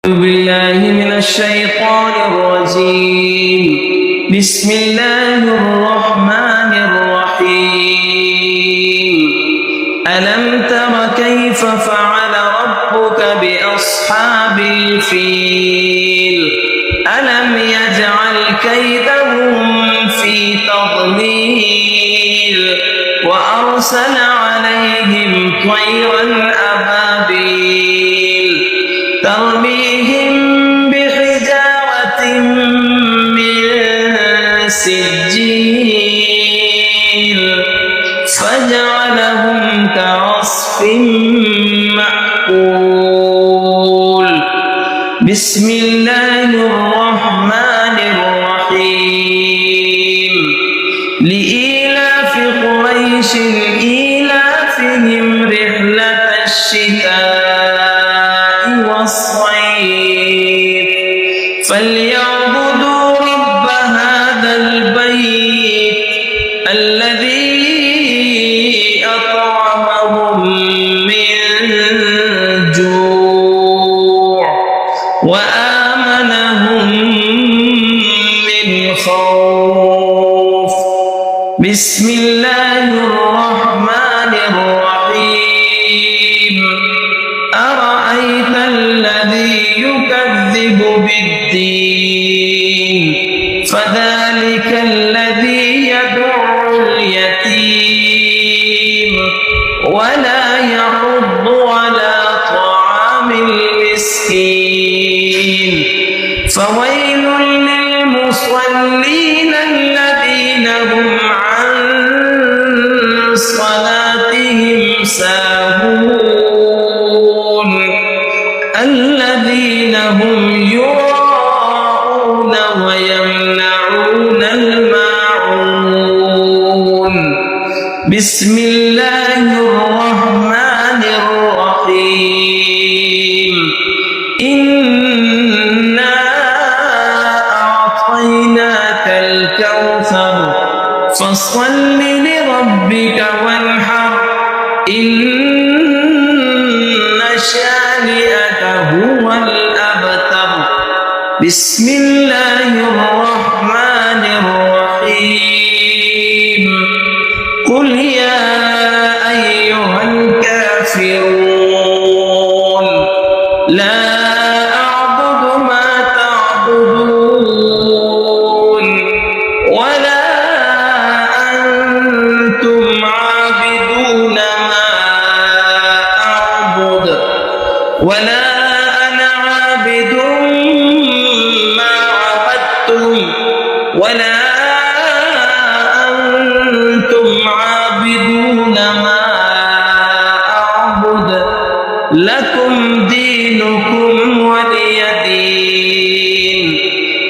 بالله من الشيطان الرجيم بسم الله الرحمن الرحيم ألم تر كيف فعل ربك بأصحاب الفيل ألم يجعل كيدهم في تضليل وأرسل عليهم طيرا أبابيل ترميهم بحجارة من سجيل فجعلهم كعصف مأكول بسم الله الرحمن الرحيم لإيلاف قريش إيلافهم رحلة الشتاء والصيف فليعبدوا رب هذا البيت الذي أطعمهم من جوع وآمنهم من خوف بسم الله الرحمن الرحيم أرأيت الذي يكذب بالدين فذلك الذي يدع اليتيم ولا يحض على طعام المسكين فويل للمصلين الذين هم عن صلاتهم ساهون الذين هم يراءون ويمنعون الماعون بسم الله الرحمن الرحيم إنا أعطيناك الكوثر فصل لربك وانحر إن شانئك هو الأبتر بسم الله الرحمن الرحيم قل يا أيها الكافرون لا أعبد ما تعبدون ولا أنتم عابدون ما أعبد ولا أنا عابد ما عبدتم ولا أنتم عابدون ما أعبد لكم دينكم ولي دين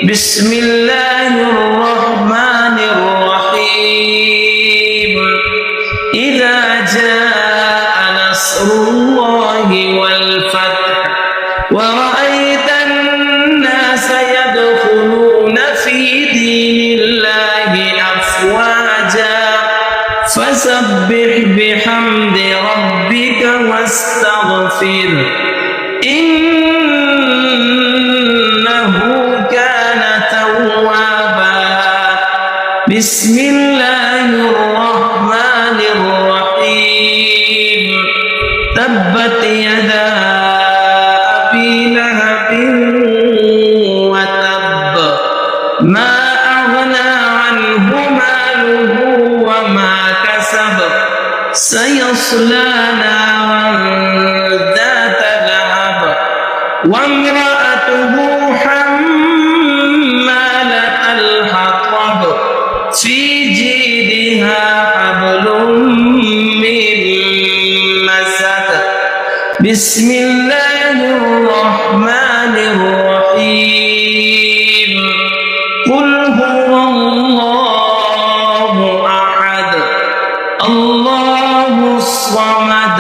بسم الله الرحمن الرحيم إذا جاء نصر الله والفتح ورأيت الناس يدخلون في دين الله أفواجا فسبح بحمد ربك واستغفر إنه كان توابا بسم الله الرحمن الرحيم تبت يدا أبي لهب وتب ما أغنى عنه ماله وما كسب سيصلى نارا ذات لهب وامرأته حمالة الحطب في جيدها حبل من مسد بسم الله الرحمن الرحيم قل هو الله أحد الله الصمد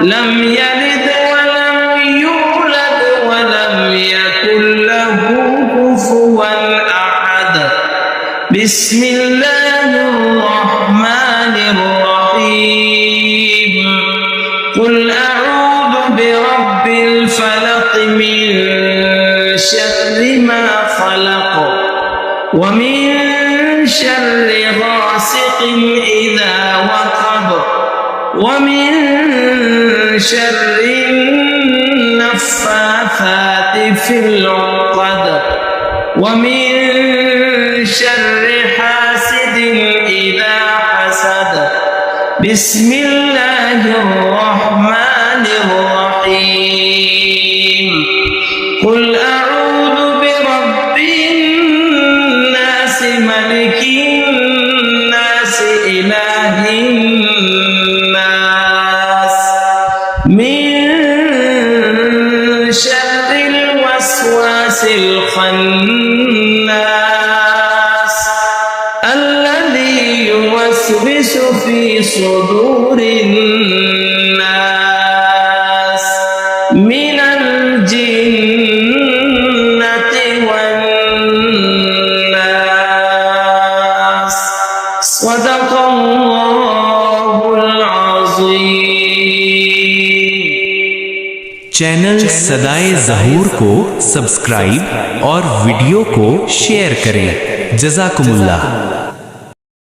لم يلد ولم يولد ولم يكن له كفوا أحد بسم الله الرحمن الرحيم قل أعوذ برب بالفلق من شر ما خلق ومن شر غاسق إذا وقب ومن شر النفاثات في العقد ومن شر حاسد إذا حسد بسم الله الرحمن الرحيم قل أعوذ برب الناس ملك الناس إله الناس من شر الوسواس الخناس الذي يوسوس في صدور الناس من الجنة والناس صدق الله العظيم। चैनल सदाए ज़हूर को सब्सक्राइब और वीडियो को शेयर करें। जज़ाकुमुल्लाह।